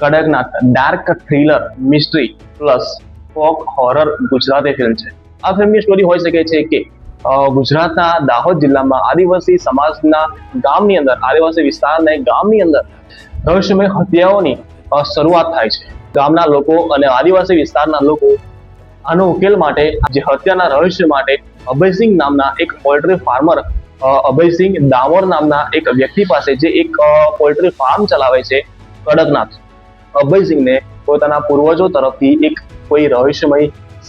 Kadaknath dark thriller mystery plus folk horror Gujarati film છે। આ ફિલ્મની સ્ટોરી હોઈ શકે છે કે ગુજરાતના દાહોદ જિલ્લામાં આદિવાસી સમાજના ગામની અંદર, આદિવાસી વિસ્તારના એક ગામની અંદર રહસ્યમય હત્યાઓની શરૂઆત થાય છે। ગામના લોકો અને આદિવાસી વિસ્તારના લોકો આનો ઉકેલ માટે, જે હત્યાના રહસ્ય માટે અભયસિંહ નામના એક પોલ્ટ્રી ફાર્મર, અભયસિંહ દામોર નામના એક વ્યક્તિ પાસે, જે એક પોલ્ટ્રી ફાર્મ ચલાવે છે કડકનાથ, અભયસિંહને પોતાના પૂર્વજો તરફથી એક કોઈ રહસ્યમય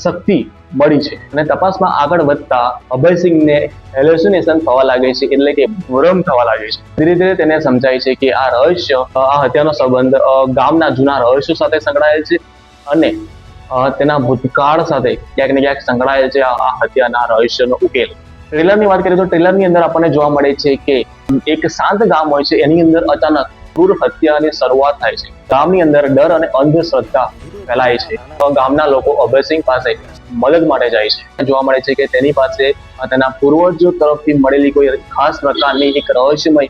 શક્તિ મળી છે અને તપાસમાં આગળ વધતા અભયસિંહને હેલ્યુસિનેશન થવા લાગે છે, એટલે કે ભ્રમ થવા લાગે છે। ધીરે ધીરે તેને સમજાય છે કે આ રહસ્ય, આ હત્યાનો સંબંધ ગામના જૂના રહસ્યો સાથે સંકળાયેલ છે અને તેના ભૂતકાળ સાથે ક્યાંક ને ક્યાંક સંકળાયેલ છે આ હત્યાના રહસ્યનો ઉકેલ। ટ્રેલરની વાત કરીએ તો ટ્રેલરની અંદર આપણને જોવા મળે છે કે એક શાંત ગામ હોય છે, એની અંદર અચાનક ક્રૂર હત્યાની શરૂઆત થાય છે। ગામની અંદર ડર અને અંધશ્રદ્ધા ફેલાય છે। ગામના લોકો અભયસિંહ પાસે મદદ માટે જાય છે। જોવા મળે છે કે તેની પાસે તેના પૂર્વજો તરફથી મળેલી કોઈ ખાસ પ્રકારની એક રહસ્યમય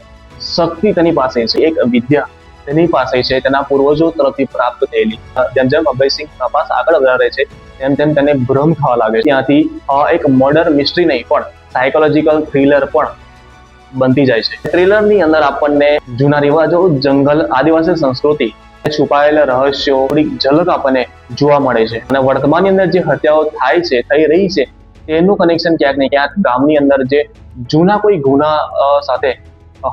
શક્તિ તેની પાસે છે, એક વિદ્યા તેની પાસે છે, તેના પૂર્વજો તરફથી પ્રાપ્ત થયેલી। જેમ જેમ અભયસિંહ તપાસ આગળ વધારે છે તેમ તેમ તેને ભ્રમ થવા લાગે છે। ત્યાંથી એક મર્ડર મિસ્ટ્રી નહીં પણ સાયકોલોજીકલ થ્રિલર પણ બનતી જાય છે। થ્રિલરની અંદર આપણને જૂના રિવાજો, જંગલ, આદિવાસી સંસ્કૃતિ, છુપાયેલા રહસ્યો, થોડીક ઝલક આપણને જોવા મળે છે અને વર્તમાનની અંદર જે હત્યાઓ થાય છે, થઈ રહી છે, તેનું કનેક્શન ક્યાંક ને ક્યાંક ગામની અંદર જે જૂના કોઈ ગુના સાથે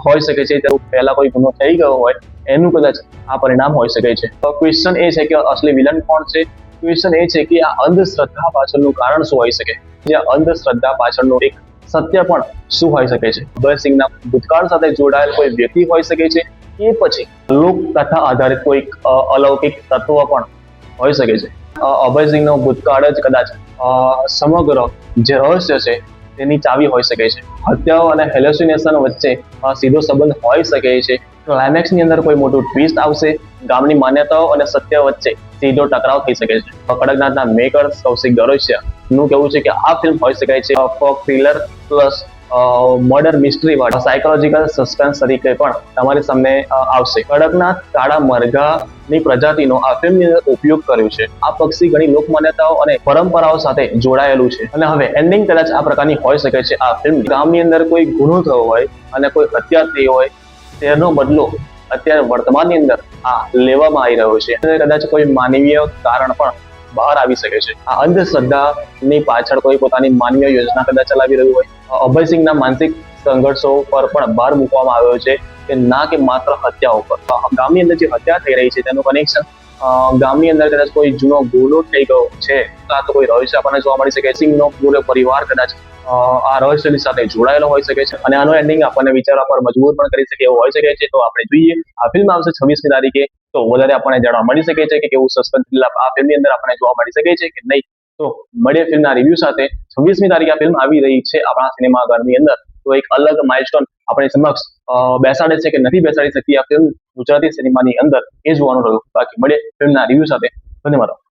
હોઈ શકે છે। તેનું પહેલા કોઈ ગુનો થઈ ગયો હોય એનું કદાચ આ પરિણામ હોઈ શકે છે। ક્વેશ્ચન એ છે કે અસલી વિલન કોણ છે? ક્વેશ્ચન એ છે કે આ અંધશ્રદ્ધા પાછળનું કારણ શું હોઈ શકે? જે અંધશ્રદ્ધા પાછળનું એક સત્ય પણ શું હોઈ શકે છે? અભયસિંહના ભૂતકાળ સાથે જોડાયેલ કોઈ વ્યક્તિ હોઈ શકે છે કે પછી લોકકથા આધારિત કોઈ અલૌકિક તત્વ પણ હોઈ શકે છે? અભયસિંહનો ભૂતકાળ જ કદાચ સમગ્ર જે રહસ્ય છે તેની ચાવી હોઈ શકે છે। હત્યાઓ અને હેલ્યુસિનેશન વચ્ચે સીધો સંબંધ હોઈ શકે છે। ક્લાઇમેક્સની અંદર કોઈ મોટું ટ્વિસ્ટ આવશે, ગામની માન્યતાઓ અને સત્ય વચ્ચે સીધો ટકરાવ થઈ શકે છે। કડકનાથના મેકર્સ કૌશિક ગરોસિયાનું કહેવું છે કે આ ફિલ્મ હોઈ શકે છે folk thriller plus murder mystery વાળી સાયકોલોજીકલ સસ્પેન્સ તરીકે પણ તમારી સામે આવશે। કડકનાથ કાળા મરઘાની પ્રજાતિનો આ ફિલ્મની અંદર ઉપયોગ કર્યો છે। આ પક્ષી ઘણી લોકમાન્યતાઓ અને પરંપરાઓ સાથે જોડાયેલું છે અને હવે એન્ડિંગ કદાચ આ પ્રકારની હોઈ શકે છે। આ ફિલ્મ ગામની અંદર કોઈ ગુનો થયો હોય અને કોઈ હત્યા થઈ હોય, તેનો બદલો અત્યારે વર્તમાનની અંદર આ લેવામાં આવી રહ્યો છે। કદાચ કોઈ માનવીય કારણ પણ બહાર આવી શકે છે। આ અંધશ્રદ્ધાની પાછળ કોઈ પોતાની માનવીય યોજના કદાચ ચલાવી રહ્યું હોય। અભયસિંહના માનસિક સંઘર્ષો પર પણ ભાર મૂકવામાં આવ્યો છે કે ના કે માત્ર હત્યાઓ પર। ગામની અંદર જે હત્યા થઈ રહી છે તેનું કનેક્શન ગામની અંદર કદાચ કોઈ જૂનો ગુનો થઈ ગયો છે, કાં તો કોઈ રહસ્ય આપણને જોવા મળી શકે। સિંહનો પૂરો પરિવાર કદાચ આ રહસ્યની સાથે જોડાયેલો હોઈ શકે છે અને આનો એન્ડિંગ આપણને વિચારવા પર મજબૂર પણ કરી શકે એવું હોઈ શકે છે। તો આપણે જોઈએ, આ ફિલ્મ આવશે 26મી તારીખે, તો વધારે આપણને જાણવા મળી શકે છે કે કેવું સસ્પેન્સ આ ફિલ્મની અંદર આપણને જોવા મળી શકે છે કે નહીં। તો મળીએ ફિલ્મના રિવ્યુ સાથે। 26મી તારીખે આ ફિલ્મ આવી રહી છે આપણા સિનેમાઘરની અંદર, તો એક અલગ માઇલસ્ટોન આપણી સમક્ષ બેસાડે છે કે નથી બેસાડી શકતી આ ફિલ્મ ગુજરાતી સિનેમાની અંદર, એ જોવાનું રહ્યું। બાકી મળીએ ફિલ્મના રિવ્યુ સાથે। ધન્યવાદ।